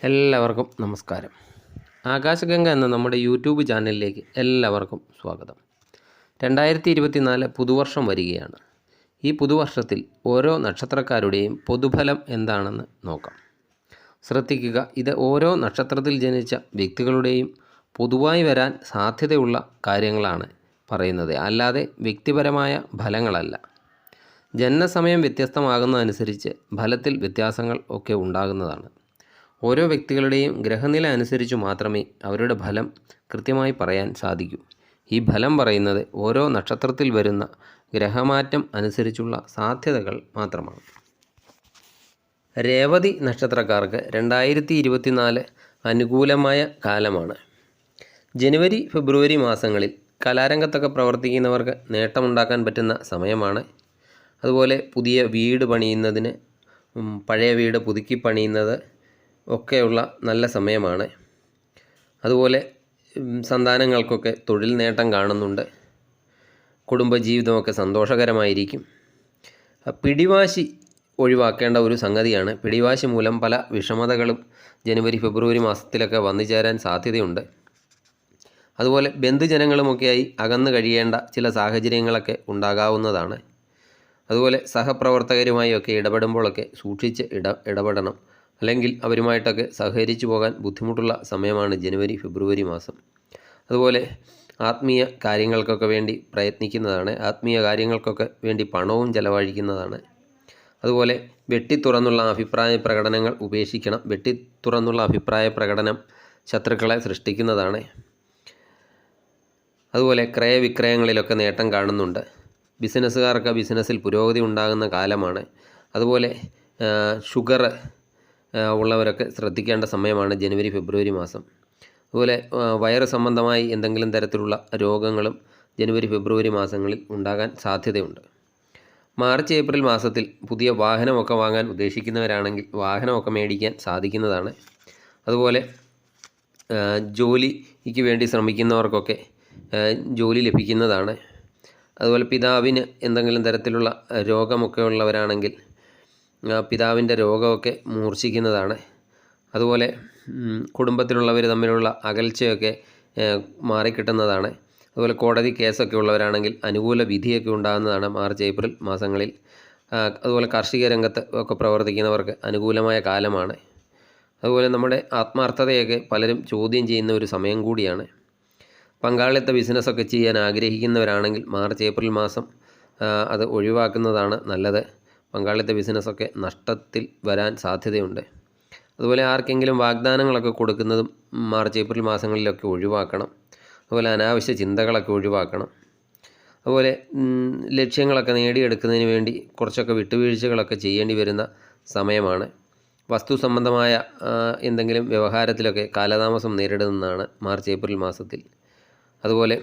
എല്ലാവർക്കും നമസ്കാരം. ആകാശഗംഗ എന്ന നമ്മുടെ യൂട്യൂബ് ചാനലിലേക്ക് എല്ലാവർക്കും സ്വാഗതം. 2024 പുതുവർഷം വരികയാണ്. ഈ പുതുവർഷത്തിൽ ഓരോ നക്ഷത്രക്കാരുടെയും പൊതുഫലം എന്താണെന്ന് നോക്കാം. ശ്രദ്ധിക്കുക, ഇത് ഓരോ നക്ഷത്രത്തിൽ ജനിച്ച വ്യക്തികളുടെയും പൊതുവായി വരാൻ സാധ്യതയുള്ള കാര്യങ്ങളാണ് പറയുന്നത്, അല്ലാതെ വ്യക്തിപരമായ ഫലങ്ങളല്ല. ജനനസമയം വ്യത്യസ്തമാകുന്നതനുസരിച്ച് ഫലത്തിൽ വ്യത്യാസങ്ങൾ ഒക്കെ ഉണ്ടാകുന്നതാണ്. ഓരോ വ്യക്തികളുടെയും ഗ്രഹനില അനുസരിച്ച് മാത്രമേ അവരുടെ ഫലം കൃത്യമായി പറയാൻ സാധിക്കൂ. ഈ ഫലം പറയുന്നത് ഓരോ നക്ഷത്രത്തിൽ വരുന്ന ഗ്രഹമാറ്റം അനുസരിച്ചുള്ള സാധ്യതകൾ മാത്രമാണ്. രേവതി നക്ഷത്രക്കാർക്ക് 2024 അനുകൂലമായ കാലമാണ്. ജനുവരി ഫെബ്രുവരി മാസങ്ങളിൽ കലാരംഗത്തൊക്കെ പ്രവർത്തിക്കുന്നവർക്ക് നേട്ടമുണ്ടാക്കാൻ പറ്റുന്ന സമയമാണ്. അതുപോലെ പുതിയ വീട് പണിയുന്നതിന്, പഴയ വീട് പുതുക്കി പണിയുന്നത് ഒക്കെയുള്ള നല്ല സമയമാണ്. അതുപോലെ സന്താനങ്ങൾക്കൊക്കെ തൊഴിൽ നേട്ടം കാണുന്നുണ്ട്. കുടുംബജീവിതമൊക്കെ സന്തോഷകരമായിരിക്കും. പിടിവാശി ഒഴിവാക്കേണ്ട ഒരു സംഗതിയാണ്. പിടിവാശി മൂലം പല വിഷമതകളും ജനുവരി ഫെബ്രുവരി മാസത്തിലൊക്കെ വന്നു ചേരാൻ സാധ്യതയുണ്ട്. അതുപോലെ ബന്ധുജനങ്ങളുമൊക്കെയായി അകന്നു കഴിയേണ്ട ചില സാഹചര്യങ്ങളൊക്കെ ഉണ്ടാകാവുന്നതാണ്. അതുപോലെ സഹപ്രവർത്തകരുമായി ഒക്കെ ഇടപെടുമ്പോഴൊക്കെ സൂക്ഷിച്ച് ഇടപെടണം. അല്ലെങ്കിൽ അവരുമായിട്ടൊക്കെ സഹകരിച്ചു പോകാൻ ബുദ്ധിമുട്ടുള്ള സമയമാണ് ജനുവരി ഫെബ്രുവരി മാസം. അതുപോലെ ആത്മീയ കാര്യങ്ങൾക്കൊക്കെ വേണ്ടി പ്രയത്നിക്കുന്നതാണ്. ആത്മീയ കാര്യങ്ങൾക്കൊക്കെ വേണ്ടി പണവും ചെലവഴിക്കുന്നതാണ്. അതുപോലെ വെട്ടിത്തുറന്നുള്ള അഭിപ്രായ പ്രകടനങ്ങൾ ഉപേക്ഷിക്കണം. വെട്ടിത്തുറന്നുള്ള അഭിപ്രായ പ്രകടനം ശത്രുക്കളെ സൃഷ്ടിക്കുന്നതാണ്. അതുപോലെ ക്രയവിക്രയങ്ങളിലൊക്കെ നേട്ടം കാണുന്നുണ്ട്. ബിസിനസ്സുകാർക്ക് ബിസിനസ്സിൽ പുരോഗതി ഉണ്ടാകുന്ന കാലമാണ്. അതുപോലെ ഷുഗർ ഉള്ളവരൊക്കെ ശ്രദ്ധിക്കേണ്ട സമയമാണ് ജനുവരി ഫെബ്രുവരി മാസം. അതുപോലെ വയറ് സംബന്ധമായി എന്തെങ്കിലും തരത്തിലുള്ള രോഗങ്ങളും ജനുവരി ഫെബ്രുവരി മാസങ്ങളിൽ ഉണ്ടാകാൻ സാധ്യതയുണ്ട്. മാർച്ച് ഏപ്രിൽ മാസത്തിൽ പുതിയ വാഹനമൊക്കെ വാങ്ങാൻ ഉദ്ദേശിക്കുന്നവരാണെങ്കിൽ വാഹനമൊക്കെ മേടിക്കാൻ സാധിക്കുന്നതാണ്. അതുപോലെ ജോലിക്ക് വേണ്ടി ശ്രമിക്കുന്നവർക്കൊക്കെ ജോലി ലഭിക്കുന്നതാണ്. അതുപോലെ പിതാവിന് എന്തെങ്കിലും തരത്തിലുള്ള രോഗമൊക്കെ ഉള്ളവരാണെങ്കിൽ പിതാവിൻ്റെ രോഗമൊക്കെ മൂർച്ഛിക്കുന്നതാണ്. അതുപോലെ കുടുംബത്തിലുള്ളവർ തമ്മിലുള്ള അകൽച്ചയൊക്കെ മാറിക്കിട്ടുന്നതാണ്. അതുപോലെ കോടതി കേസൊക്കെ ഉള്ളവരാണെങ്കിൽ അനുകൂല വിധിയൊക്കെ ഉണ്ടാകുന്നതാണ് മാർച്ച് ഏപ്രിൽ മാസങ്ങളിൽ. അതുപോലെ കാർഷിക രംഗത്ത് ഒക്കെ പ്രവർത്തിക്കുന്നവർക്ക് അനുകൂലമായ കാലമാണ്. അതുപോലെ നമ്മുടെ ആത്മാർത്ഥതയൊക്കെ പലരും ചോദ്യം ചെയ്യുന്ന ഒരു സമയം കൂടിയാണ്. പങ്കാളിത്ത ബിസിനസ്സൊക്കെ ചെയ്യാൻ ആഗ്രഹിക്കുന്നവരാണെങ്കിൽ മാർച്ച് ഏപ്രിൽ മാസം അത് ഒഴിവാക്കുന്നതാണ് നല്ലത്. പങ്കാളിത്ത ബിസിനസ്സൊക്കെ നഷ്ടത്തിൽ വരാൻ സാധ്യതയുണ്ട്. അതുപോലെ ആർക്കെങ്കിലും വാഗ്ദാനങ്ങളൊക്കെ കൊടുക്കുന്നതും മാർച്ച് ഏപ്രിൽ മാസങ്ങളിലൊക്കെ ഒഴിവാക്കണം. അതുപോലെ അനാവശ്യ ചിന്തകളൊക്കെ ഒഴിവാക്കണം. അതുപോലെ ലക്ഷ്യങ്ങളൊക്കെ നേടിയെടുക്കുന്നതിന് വേണ്ടി കുറച്ചൊക്കെ വിട്ടുവീഴ്ചകളൊക്കെ ചെയ്യേണ്ടി വരുന്ന സമയമാണ്. വസ്തു സംബന്ധമായ എന്തെങ്കിലും വ്യവഹാരത്തിലൊക്കെ കാലതാമസം നേരിടുന്നതാണ് മാർച്ച് ഏപ്രിൽ മാസത്തിൽ. അതുപോലെ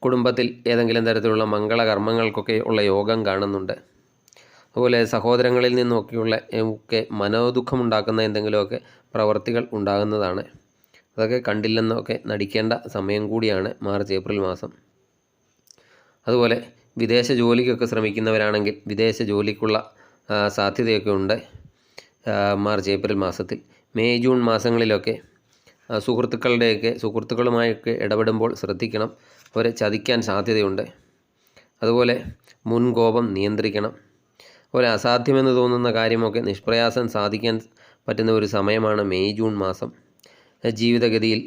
കുടുംബത്തിൽ ഏതെങ്കിലും തരത്തിലുള്ള മംഗളകർമ്മങ്ങൾക്കൊക്കെ ഉള്ള യോഗം കാണുന്നുണ്ട്. അതുപോലെ സഹോദരങ്ങളിൽ നിന്നൊക്കെയുള്ള മനോദുഃഖമുണ്ടാക്കുന്ന എന്തെങ്കിലുമൊക്കെ പ്രവർത്തികൾ ഉണ്ടാകുന്നതാണ്. അതൊക്കെ കണ്ടില്ലെന്നൊക്കെ നടിക്കേണ്ട സമയം കൂടിയാണ് മാർച്ച് ഏപ്രിൽ മാസം. അതുപോലെ വിദേശ ജോലിക്കൊക്കെ ശ്രമിക്കുന്നവരാണെങ്കിൽ വിദേശ ജോലിക്കുള്ള സാധ്യതയൊക്കെ ഉണ്ട് മാർച്ച് ഏപ്രിൽ മാസത്തിൽ. മെയ് ജൂൺ മാസങ്ങളിലൊക്കെ സുഹൃത്തുക്കളുമായൊക്കെ ഇടപെടുമ്പോൾ ശ്രദ്ധിക്കണം. അവരെ ചതിക്കാൻ സാധ്യതയുണ്ട്. അതുപോലെ മുൻകോപം നിയന്ത്രിക്കണം. അതുപോലെ അസാധ്യമെന്ന് തോന്നുന്ന കാര്യമൊക്കെ നിഷ്പ്രയാസം സാധിക്കാൻ പറ്റുന്ന ഒരു സമയമാണ് മെയ് ജൂൺ മാസം. ജീവിതഗതിയിൽ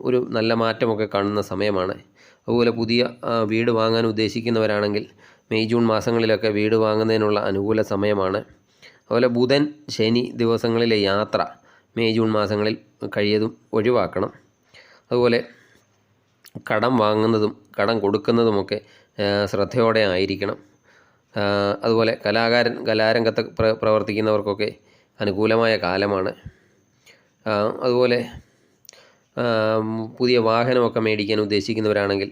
ഒരു നല്ല മാറ്റമൊക്കെ കാണുന്ന സമയമാണ്. അതുപോലെ പുതിയ വീട് വാങ്ങാൻ ഉദ്ദേശിക്കുന്നവരാണെങ്കിൽ മെയ് ജൂൺ മാസങ്ങളിലൊക്കെ വീട് വാങ്ങുന്നതിനുള്ള അനുകൂല സമയമാണ്. അതുപോലെ ബുധൻ ശനി ദിവസങ്ങളിലെ യാത്ര മെയ് ജൂൺ മാസങ്ങളിൽ കഴിയതും ഒഴിവാക്കണം. അതുപോലെ കടം വാങ്ങുന്നതും കടം കൊടുക്കുന്നതുമൊക്കെ ശ്രദ്ധയോടെ ആയിരിക്കണം. അതുപോലെ കലാരംഗത്ത് പ്രവർത്തിക്കുന്നവർക്കൊക്കെ അനുകൂലമായ കാലമാണ്. അതുപോലെ പുതിയ വാഹനമൊക്കെ മേടിക്കാൻ ഉദ്ദേശിക്കുന്നവരാണെങ്കിൽ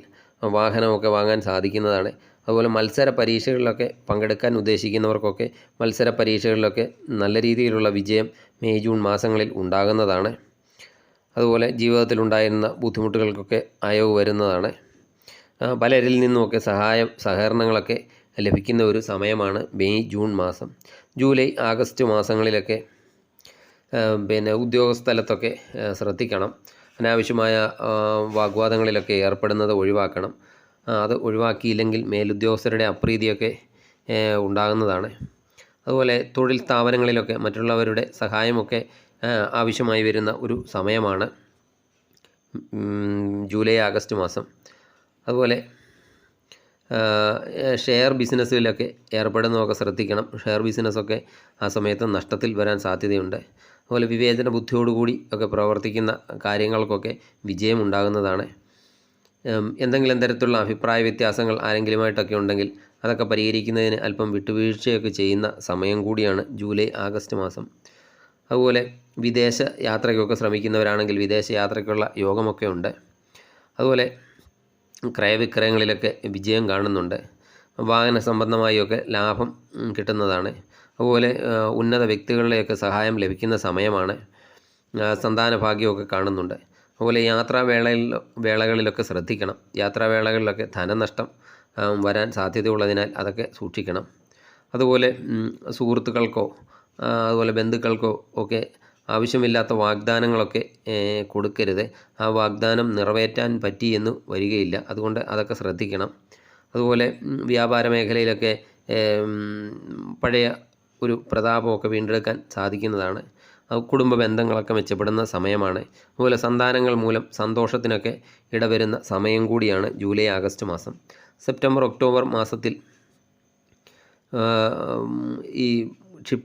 വാഹനമൊക്കെ വാങ്ങാൻ സാധിക്കുന്നതാണ്. അതുപോലെ മത്സര പരീക്ഷകളിലൊക്കെ പങ്കെടുക്കാൻ ഉദ്ദേശിക്കുന്നവർക്കൊക്കെ മത്സര പരീക്ഷകളിലൊക്കെ നല്ല രീതിയിലുള്ള വിജയം മെയ് ജൂൺ മാസങ്ങളിൽ ഉണ്ടാകുന്നതാണ്. അതുപോലെ ജീവിതത്തിലുണ്ടായിരുന്ന ബുദ്ധിമുട്ടുകൾക്കൊക്കെ അയവ് വരുന്നതാണ്. പലരിൽ നിന്നുമൊക്കെ സഹകരണങ്ങളൊക്കെ ലഭിക്കുന്ന ഒരു സമയമാണ് മെയ് ജൂൺ മാസം. ജൂലൈ ആഗസ്റ്റ് മാസങ്ങളിലൊക്കെ ഉദ്യോഗസ്ഥലത്തൊക്കെ ശ്രദ്ധിക്കണം. അനാവശ്യമായ വാഗ്വാദങ്ങളിലൊക്കെ ഏർപ്പെടുന്നത് ഒഴിവാക്കണം. അത് ഒഴിവാക്കിയില്ലെങ്കിൽ മേലുദ്യോഗസ്ഥരുടെ അപ്രീതിയൊക്കെ ഉണ്ടാകുന്നതാണ്. അതുപോലെ തൊഴിൽ സ്ഥാപനങ്ങളിലൊക്കെ മറ്റുള്ളവരുടെ സഹായമൊക്കെ ആവശ്യമായി വരുന്ന ഒരു സമയമാണ് ജൂലൈ ആഗസ്റ്റ് മാസം. അതുപോലെ ഷെയർ ബിസിനസ്സിലൊക്കെ ഏർപ്പെടുന്നതൊക്കെ ശ്രദ്ധിക്കണം. ഷെയർ ബിസിനസ്സൊക്കെ ആ സമയത്ത് നഷ്ടത്തിൽ വരാൻ സാധ്യതയുണ്ട്. അതുപോലെ വിവേചന ബുദ്ധിയോടുകൂടി ഒക്കെ പ്രവർത്തിക്കുന്ന കാര്യങ്ങൾക്കൊക്കെ വിജയമുണ്ടാകുന്നതാണ്. എന്തെങ്കിലും തരത്തിലുള്ള അഭിപ്രായ വ്യത്യാസങ്ങൾ ആരെങ്കിലുമായിട്ടൊക്കെ ഉണ്ടെങ്കിൽ അതൊക്കെ പരിഹരിക്കുന്നതിന് അല്പം വിട്ടുവീഴ്ചയൊക്കെ ചെയ്യുന്ന സമയം കൂടിയാണ് ജൂലൈ ആഗസ്റ്റ് മാസം. അതുപോലെ വിദേശ യാത്രയ്ക്കൊക്കെ ശ്രമിക്കുന്നവരാണെങ്കിൽ വിദേശ യാത്രയ്ക്കുള്ള യോഗമൊക്കെ ഉണ്ട്. അതുപോലെ ക്രയവിക്രയങ്ങളിലൊക്കെ വിജയം കാണുന്നുണ്ട്. വാഹന സംബന്ധമായൊക്കെ ലാഭം കിട്ടുന്നതാണ്. അതുപോലെ ഉന്നത വ്യക്തികളുടെയൊക്കെ സഹായം ലഭിക്കുന്ന സമയമാണ്. സന്താന ഭാഗ്യമൊക്കെ കാണുന്നുണ്ട്. അതുപോലെ വേളകളിലൊക്കെ ശ്രദ്ധിക്കണം. യാത്രാവേളകളിലൊക്കെ ധനനഷ്ടം വരാൻ സാധ്യതയുള്ളതിനാൽ അതൊക്കെ സൂക്ഷിക്കണം. അതുപോലെ സുഹൃത്തുക്കൾക്കോ അതുപോലെ ബന്ധുക്കൾക്കോ ഒക്കെ ആവശ്യമില്ലാത്ത വാഗ്ദാനങ്ങളൊക്കെ കൊടുക്കരുത്. ആ വാഗ്ദാനം നിറവേറ്റാൻ പറ്റിയെന്ന് വരികയില്ല. അതുകൊണ്ട് അതൊക്കെ ശ്രദ്ധിക്കണം. അതുപോലെ വ്യാപാര മേഖലയിലൊക്കെ പഴയ ഒരു പ്രതാപമൊക്കെ വീണ്ടെടുക്കാൻ സാധിക്കുന്നതാണ്. കുടുംബ ബന്ധങ്ങളൊക്കെ മെച്ചപ്പെടുന്ന സമയമാണ്. അതുപോലെ സന്താനങ്ങൾ മൂലം സന്തോഷത്തിനൊക്കെ ഇടവരുന്ന സമയം കൂടിയാണ് ജൂലൈ ആഗസ്റ്റ് മാസം. സെപ്റ്റംബർ ഒക്ടോബർ മാസത്തിൽ ഈ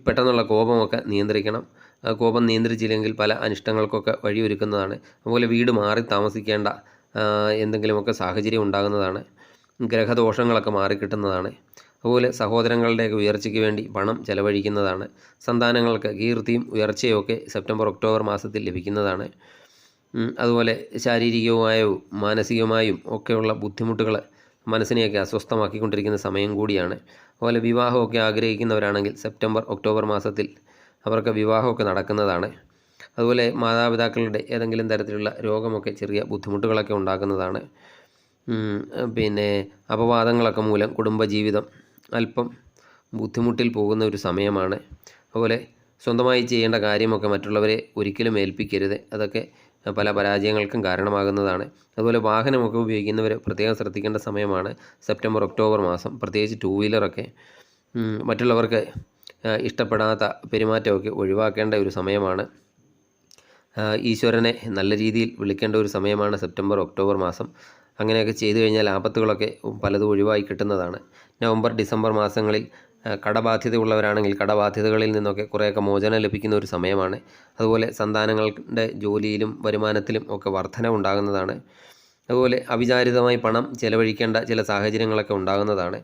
പെട്ടെന്നുള്ള കോപമൊക്കെ നിയന്ത്രിക്കണം. കോപം നിയന്ത്രിച്ചില്ലെങ്കിൽ പല അനിഷ്ടങ്ങൾക്കൊക്കെ വഴിയൊരുക്കുന്നതാണ്. അതുപോലെ വീട് മാറി താമസിക്കേണ്ട എന്തെങ്കിലുമൊക്കെ സാഹചര്യം ഉണ്ടാകുന്നതാണ്. ഗ്രഹദോഷങ്ങളൊക്കെ മാറിക്കിട്ടുന്നതാണ്. അതുപോലെ സഹോദരങ്ങളുടെയൊക്കെ ഉയർച്ചയ്ക്ക് വേണ്ടി പണം ചെലവഴിക്കുന്നതാണ്. സന്താനങ്ങൾക്ക് കീർത്തിയും ഉയർച്ചയുമൊക്കെ സെപ്റ്റംബർ ഒക്ടോബർ മാസത്തിൽ ലഭിക്കുന്നതാണ്. അതുപോലെ ശാരീരികമായും മാനസികമായും ഒക്കെയുള്ള ബുദ്ധിമുട്ടുകൾ മനസ്സിനെയൊക്കെ അസ്വസ്ഥമാക്കിക്കൊണ്ടിരിക്കുന്ന സമയം കൂടിയാണ്. അതുപോലെ വിവാഹമൊക്കെ ആഗ്രഹിക്കുന്നവരാണെങ്കിൽ സെപ്റ്റംബർ ഒക്ടോബർ മാസത്തിൽ അവർക്ക് വിവാഹമൊക്കെ നടക്കുന്നതാണ്. അതുപോലെ മാതാപിതാക്കളുടെ ഏതെങ്കിലും തരത്തിലുള്ള രോഗമൊക്കെ ചെറിയ ബുദ്ധിമുട്ടുകളൊക്കെ ഉണ്ടാക്കുന്നതാണ്. അപവാദങ്ങളൊക്കെ മൂലം കുടുംബജീവിതം അല്പം ബുദ്ധിമുട്ടിൽ പോകുന്ന ഒരു സമയമാണ്. അതുപോലെ സ്വന്തമായി ചെയ്യേണ്ട കാര്യമൊക്കെ മറ്റുള്ളവരെ ഒരിക്കലും ഏൽപ്പിക്കരുത്. അതൊക്കെ പല പരാജയങ്ങൾക്കും കാരണമാകുന്നതാണ്. അതുപോലെ വാഹനമൊക്കെ ഉപയോഗിക്കുന്നവർ പ്രത്യേകം ശ്രദ്ധിക്കേണ്ട സമയമാണ് സെപ്റ്റംബർ ഒക്ടോബർ മാസം. പ്രത്യേകിച്ച് ടൂ വീലറൊക്കെ മറ്റുള്ളവർക്ക് ഇഷ്ടപ്പെടാത്ത പെരുമാറ്റമൊക്കെ ഒഴിവാക്കേണ്ട ഒരു സമയമാണ്. ഈശ്വരനെ നല്ല രീതിയിൽ വിളിക്കേണ്ട ഒരു സമയമാണ് സെപ്റ്റംബർ ഒക്ടോബർ മാസം. അങ്ങനെയൊക്കെ ചെയ്തു കഴിഞ്ഞാൽ ആപത്തുകളൊക്കെ പലതും ഒഴിവായി കിട്ടുന്നതാണ്. നവംബർ ഡിസംബർ മാസങ്ങളിൽ കടബാധ്യതയുള്ളവരാണെങ്കിൽ കടബാധ്യതകളിൽ നിന്നൊക്കെ കുറേയൊക്കെ മോചനം ലഭിക്കുന്ന ഒരു സമയമാണ്. അതുപോലെ സന്താനങ്ങളുടെ ജോലിയിലും വരുമാനത്തിലും ഒക്കെ വർധന ഉണ്ടാകുന്നതാണ്. അതുപോലെ അവിചാരിതമായി പണം ചെലവഴിക്കേണ്ട ചില സാഹചര്യങ്ങളൊക്കെ ഉണ്ടാകുന്നതാണ്.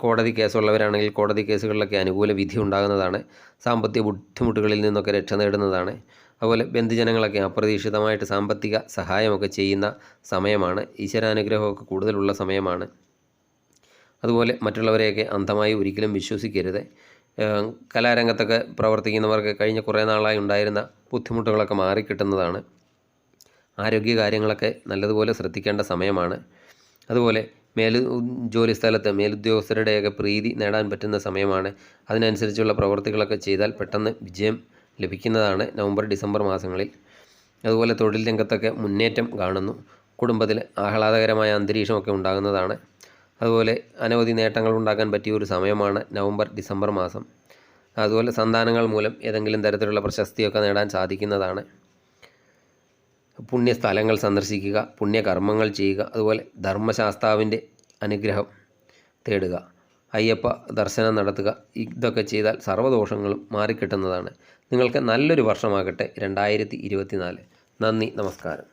കോടതി കേസുള്ളവരാണെങ്കിൽ കോടതി കേസുകളിലൊക്കെ അനുകൂല വിധി ഉണ്ടാകുന്നതാണ്. സാമ്പത്തിക ബുദ്ധിമുട്ടുകളിൽ നിന്നൊക്കെ രക്ഷ നേടുന്നതാണ്. അതുപോലെ ബന്ധുജനങ്ങളൊക്കെ അപ്രതീക്ഷിതമായിട്ട് സാമ്പത്തിക സഹായമൊക്കെ ചെയ്യുന്ന സമയമാണ്. ഈശ്വരാനുഗ്രഹമൊക്കെ കൂടുതലുള്ള സമയമാണ്. അതുപോലെ മറ്റുള്ളവരെയൊക്കെ അന്ധമായി ഒരിക്കലും വിശ്വസിക്കരുത്. കലാരംഗത്തൊക്കെ പ്രവർത്തിക്കുന്നവർക്ക് കഴിഞ്ഞ കുറേ നാളായി ഉണ്ടായിരുന്ന ബുദ്ധിമുട്ടുകളൊക്കെ മാറിക്കിട്ടുന്നതാണ്. ആരോഗ്യകാര്യങ്ങളൊക്കെ നല്ലതുപോലെ ശ്രദ്ധിക്കേണ്ട സമയമാണ്. അതുപോലെ ജോലി സ്ഥലത്ത് മേലുദ്യോഗസ്ഥരുടെയൊക്കെ പ്രീതി നേടാൻ പറ്റുന്ന സമയമാണ്. അതിനനുസരിച്ചുള്ള പ്രവൃത്തികളൊക്കെ ചെയ്താൽ പെട്ടെന്ന് വിജയം ലഭിക്കുന്നതാണ് നവംബർ ഡിസംബർ മാസങ്ങളിൽ. അതുപോലെ തൊഴിൽ രംഗത്തൊക്കെ മുന്നേറ്റം കാണുന്നു. കുടുംബത്തിൽ ആഹ്ലാദകരമായ അന്തരീക്ഷമൊക്കെ ഉണ്ടാകുന്നതാണ്. അതുപോലെ അനവധി നേട്ടങ്ങൾ ഉണ്ടാക്കാൻ പറ്റിയ ഒരു സമയമാണ് നവംബർ ഡിസംബർ മാസം. അതുപോലെ സന്താനങ്ങൾ മൂലം ഏതെങ്കിലും തരത്തിലുള്ള പ്രശസ്തിയൊക്കെ നേടാൻ സാധിക്കുന്നതാണ്. പുണ്യസ്ഥലങ്ങൾ സന്ദർശിക്കുക, പുണ്യകർമ്മങ്ങൾ ചെയ്യുക, അതുപോലെ ധർമ്മശാസ്താവിൻ്റെ അനുഗ്രഹം തേടുക, അയ്യപ്പ ദർശനം നടത്തുക. ഇതൊക്കെ ചെയ്താൽ സർവ്വദോഷങ്ങളും മാറിക്കിട്ടുന്നതാണ്. നിങ്ങൾക്ക് നല്ലൊരു വർഷമാകട്ടെ 2024. നന്ദി, നമസ്കാരം.